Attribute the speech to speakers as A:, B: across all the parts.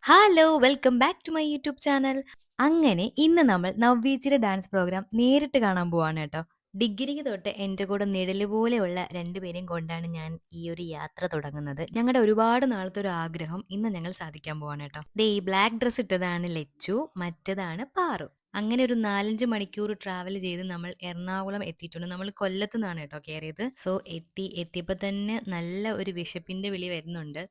A: Hello! Welcome back to my YouTube channel. അങ്ങനെ ഇന്ന് നമ്മൾ നവ്യച്ചിയുടെ ഡാൻസ് പ്രോഗ്രാം നേരിട്ട് കാണാൻ പോവാണ് കേട്ടോ. ഡിഗ്രിക്ക് തൊട്ട് എൻ്റെ കൂടെ നിഴല് പോലെയുള്ള 2 പേരെയും കൊണ്ടാണ് ഞാൻ ഈ ഒരു യാത്ര തുടങ്ങുന്നത്. ഞങ്ങളുടെ ഒരുപാട് നാളത്തെ ഒരു ആഗ്രഹം ഇന്ന് ഞങ്ങൾ സാധിക്കാൻ പോവാണ് കേട്ടോ. ദേ ഈ ബ്ലാക്ക് ഡ്രസ് ഇട്ടതാണ് ലച്ചു, മറ്റേതാണ് പാറു. അങ്ങനെ ഒരു 4, 5 മണിക്കൂർ ട്രാവൽ ചെയ്ത് നമ്മൾ എറണാകുളം എത്തിയിട്ടുണ്ട്. നമ്മൾ കൊല്ലത്ത് നിന്നാണ് കേട്ടോ കയറിയത്. സോ എത്തിയപ്പോൾ തന്നെ നല്ല ഒരു വിശപ്പിന്റെ വിളി വരുന്നുണ്ട്.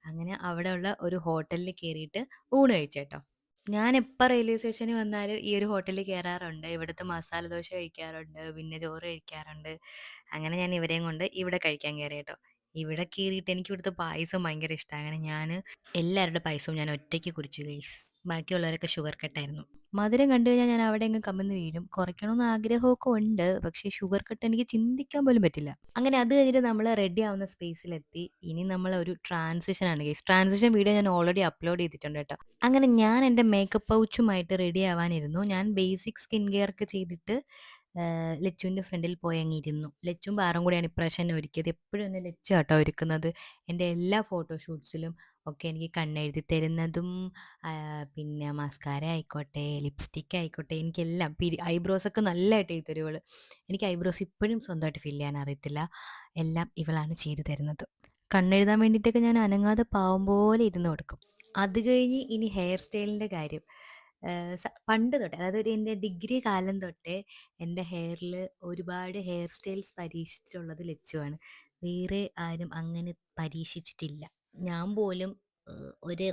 A: അങ്ങനെ അവിടെയുള്ള ഒരു ഹോട്ടലിൽ കേറിയിട്ട് ഊണ് കഴിച്ചേട്ടോ. ഞാൻ എപ്പോൾ റെയിൽവേ സ്റ്റേഷനിൽ വന്നാലും ഈ ഒരു ഹോട്ടലിൽ കയറാറുണ്ട്. ഇവിടുത്തെ മസാല ദോശ കഴിക്കാറുണ്ട്, പിന്നെ ചോറ് കഴിക്കാറുണ്ട്. അങ്ങനെ ഞാൻ ഇവരെയും കൊണ്ട് ഇവിടെ കഴിക്കാൻ കയറി കേട്ടോ. ഇവിടെ കേറിയിട്ട് എനിക്ക് ഇവിടുത്തെ പായസം ഭയങ്കര ഇഷ്ടമാണ്. അങ്ങനെ ഞാൻ എല്ലാവരുടെ പായസവും ഞാൻ ഒറ്റയ്ക്ക് കുടിച്ചു ഗൈസ്. ബാക്കിയുള്ളവരൊക്കെ ഷുഗർ കട്ടായിരുന്നു. മധുരം കണ്ടു കഴിഞ്ഞാൽ ഞാൻ അവിടെ അങ്ങ് കമന്ന് വീഴും. കുറയ്ക്കണമെന്ന് ആഗ്രഹമൊക്കെ ഉണ്ട്. പക്ഷേ ഷുഗർ കട്ട് എനിക്ക് ചിന്തിക്കാൻ പോലും പറ്റില്ല. അങ്ങനെ അത് കഴിഞ്ഞിട്ട് നമ്മൾ റെഡി ആവുന്ന സ്പേസിലെത്തി. ഇനി നമ്മൾ ഒരു ട്രാൻസിഷൻ ആണ് ഗൈസ്. ട്രാൻസിഷൻ വീഡിയോ ഞാൻ ഓൾറെഡി അപ്ലോഡ് ചെയ്തിട്ടുണ്ട് കേട്ടോ. അങ്ങനെ ഞാൻ എൻ്റെ മേക്കപ്പ് പൗച്ചുമായിട്ട് റെഡി ആവാനിരുന്നു. ഞാൻ ബേസിക് സ്കിൻ കെയർ ഒക്കെ ചെയ്തിട്ട് ലച്ചുവിൻ്റെ ഫ്രണ്ടിൽ പോയി അങ്ങ് ഇരുന്നു. ലച്ചും പാറും കൂടിയാണ് ഇപ്രാവശ്യം എന്നെ ഒരുക്കിയത്. എപ്പോഴും എന്നെ ലച്ചു കേട്ടോ ഒരുക്കുന്നത്. എൻ്റെ എല്ലാ ഫോട്ടോഷൂട്ട്സിലും ഒക്കെ എനിക്ക് കണ്ണെഴുതി തരുന്നതും പിന്നെ മസ്കാര ആയിക്കോട്ടെ, ലിപ്സ്റ്റിക് ആയിക്കോട്ടെ, എനിക്കെല്ലാം ഐബ്രോസ് ഒക്കെ നല്ലതായിട്ട് എഴുതി തരും ഇവള്. എനിക്ക് ഐബ്രോസ് ഇപ്പോഴും സ്വന്തമായിട്ട് ഫില്ല് ചെയ്യാൻ അറിയത്തില്ല. എല്ലാം ഇവളാണ് ചെയ്തു തരുന്നത്. കണ്ണെഴുതാൻ വേണ്ടിയിട്ടൊക്കെ ഞാൻ അനങ്ങാതെ പാവം പോലെ ഇരുന്ന് കൊടുക്കും. അത് കഴിഞ്ഞ് ഇനി ഹെയർ സ്റ്റൈലിൻ്റെ കാര്യം. പണ്ട് തൊട്ടേ അതായത് ഒരു എൻ്റെ ഡിഗ്രി കാലം തൊട്ടേ എൻ്റെ ഹെയറിൽ ഒരുപാട് ഹെയർ സ്റ്റൈൽസ് പരീക്ഷിച്ചിട്ടുള്ളത് ലച്ചുവാണ്. വേറെ ആരും അങ്ങനെ പരീക്ഷിച്ചിട്ടില്ല. ഞാൻ പോലും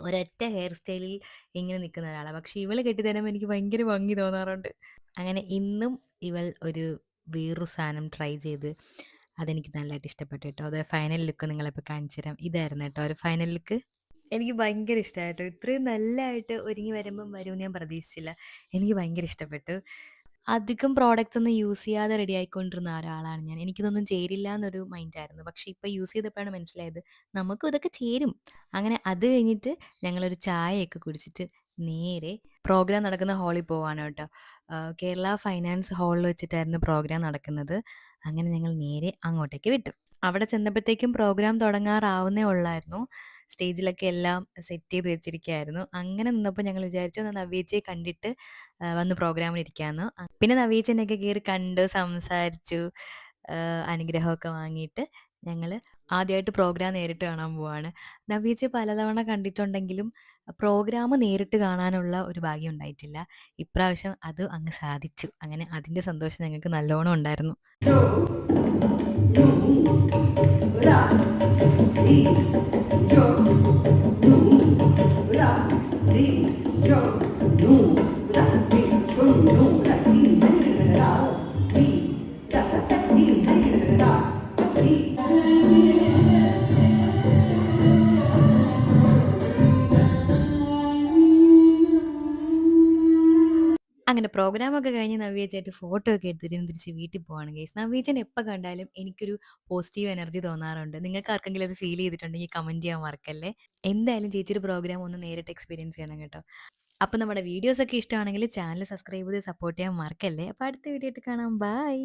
A: ഒരൊറ്റ ഹെയർ സ്റ്റൈലിൽ ഇങ്ങനെ നിൽക്കുന്ന ഒരാളാണ്. പക്ഷെ ഇവള് കെട്ടിത്തരുമ്പോൾ എനിക്ക് ഭയങ്കര ഭംഗി തോന്നാറുണ്ട്. അങ്ങനെ ഇന്നും ഇവൾ ഒരു വേറൊരു സാധനം ട്രൈ ചെയ്ത് അതെനിക്ക് നല്ലതായിട്ട് ഇഷ്ടപ്പെട്ടു കേട്ടോ. അത് ഫൈനൽ ലുക്ക് നിങ്ങളിപ്പോൾ കാണിച്ചു തരാം. ഇതായിരുന്നു കേട്ടോ ഒരു ഫൈനൽ ലുക്ക്. എനിക്ക് ഭയങ്കര ഇഷ്ടമായിട്ടോ. ഇത്രയും നല്ലതായിട്ട് ഒരുങ്ങി വരുമ്പം വരുമെന്ന് ഞാൻ പ്രതീക്ഷിച്ചില്ല. എനിക്ക് ഭയങ്കര ഇഷ്ടപ്പെട്ടു. അധികം പ്രോഡക്റ്റ്സ് ഒന്നും യൂസ് ചെയ്യാതെ റെഡി ആയിക്കൊണ്ടിരുന്ന ഒരാളാണ് ഞാൻ. എനിക്കിതൊന്നും ചേരില്ല എന്നൊരു മൈൻഡായിരുന്നു. പക്ഷേ ഇപ്പോൾ യൂസ് ചെയ്തപ്പോഴാണ് മനസ്സിലായത് നമുക്കും ഇതൊക്കെ ചേരും. അങ്ങനെ അത് കഴിഞ്ഞിട്ട് ഞങ്ങളൊരു ചായയൊക്കെ കുടിച്ചിട്ട് നേരെ പ്രോഗ്രാം നടക്കുന്ന ഹാളിൽ പോവാണ് കേട്ടോ. കേരള ഫൈനാൻസ് ഹാളിൽ വെച്ചിട്ടായിരുന്നു പ്രോഗ്രാം നടക്കുന്നത്. അങ്ങനെ ഞങ്ങൾ നേരെ അങ്ങോട്ടേക്ക് വിട്ടു. അവിടെ ചെന്നപ്പോഴത്തേക്കും പ്രോഗ്രാം തുടങ്ങാറാവുന്നേ ഉള്ളായിരുന്നു. സ്റ്റേജിലൊക്കെ എല്ലാം സെറ്റ് ചെയ്ത് വെച്ചിരിക്കുകയായിരുന്നു. അങ്ങനെ നിന്നപ്പോൾ ഞങ്ങൾ വിചാരിച്ചു എന്നാൽ നവ്യേച്ചിയെ കണ്ടിട്ട് വന്ന് പ്രോഗ്രാമിന് ഇരിക്കാമെന്ന്. പിന്നെ നവ്യേച്ചനെയൊക്കെ കയറി കണ്ട് സംസാരിച്ചു. അനുഗ്രഹമൊക്കെ വാങ്ങിയിട്ട് ഞങ്ങൾ ആദ്യമായിട്ട് പ്രോഗ്രാം നേരിട്ട് കാണാൻ പോവാണ്. നവ്യേച്ചിയെ പലതവണ കണ്ടിട്ടുണ്ടെങ്കിലും പ്രോഗ്രാം നേരിട്ട് കാണാനുള്ള ഒരു ഭാഗ്യം ഉണ്ടായിട്ടില്ല. ഇപ്രാവശ്യം അത് അങ്ങ് സാധിച്ചു. അങ്ങനെ അതിൻ്റെ സന്തോഷം ഞങ്ങൾക്ക് നല്ലോണം ഉണ്ടായിരുന്നു. അങ്ങനെ പ്രോഗ്രാമൊക്കെ കഴിഞ്ഞ് നവ്യേച്ചയായിട്ട് ഫോട്ടോ ഒക്കെ എടുത്തിട്ട് ഇനി തിരിച്ച് വീട്ടിൽ പോവാണ് ഗൈസ്. നവ്യേച്ചനെ എപ്പോൾ കണ്ടാലും എനിക്കൊരു പോസിറ്റീവ് എനർജി തോന്നാറുണ്ട്. നിങ്ങൾക്ക് ആർക്കെങ്കിലും അത് ഫീൽ ചെയ്തിട്ടുണ്ടെങ്കിൽ കമൻറ്റ് ചെയ്യാൻ മറക്കല്ലേ. എന്തായാലും ചേച്ചിയുടെ പ്രോഗ്രാം ഒന്ന് നേരിട്ട് എക്സ്പീരിയൻസ് ചെയ്യണം കേട്ടോ. അപ്പോൾ നമ്മുടെ വീഡിയോസൊക്കെ ഇഷ്ടമാണെങ്കിൽ ചാനൽ സബ്സ്ക്രൈബ് ചെയ്ത് സപ്പോർട്ട് ചെയ്യാൻ മറക്കല്ലേ. അപ്പോൾ അടുത്ത വീഡിയോ ആയിട്ട് കാണാം. ബൈ.